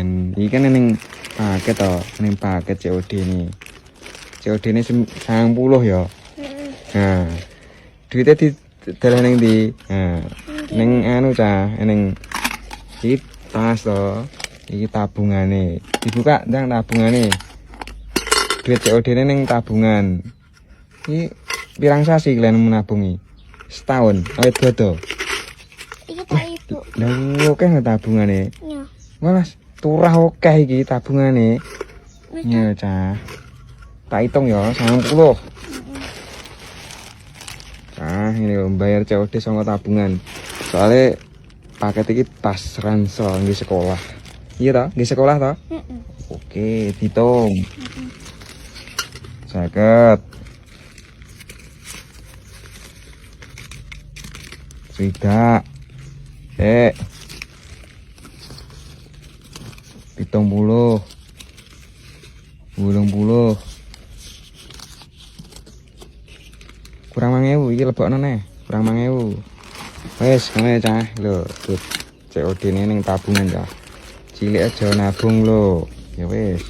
tabungan. Iki kan ning paket to, ning paket COD ini. COD ini 90 ya. Nah, duitnya di dalah ning ndi? Nah, ning anu cah, ning iki tas to. Iki tabungane. Dibuka ndang tabungane. Duit COD ini ning tabungan. Iki pirang sasi kalian menabungi? Setahun, awet dodo. Iki tak ibu. Lah oke nggak tabungane? Ya. Malas turah oke iki tabungane. Wis Ya cah. Tak hitung ya 90. Nah, ini lho bayar COD sama tabungan. Soalnya paket iki tas ransel di sekolah. Iya toh? Di sekolah toh? Oke, dihitung. Seket. Swidak. 70. 80. Kurang 1000 iki lebokno neh. Kurang 1000. Wes, ngene cah. Lho, COD ini ning tabungan cah. Cilik aja nabung lho. Ya wes.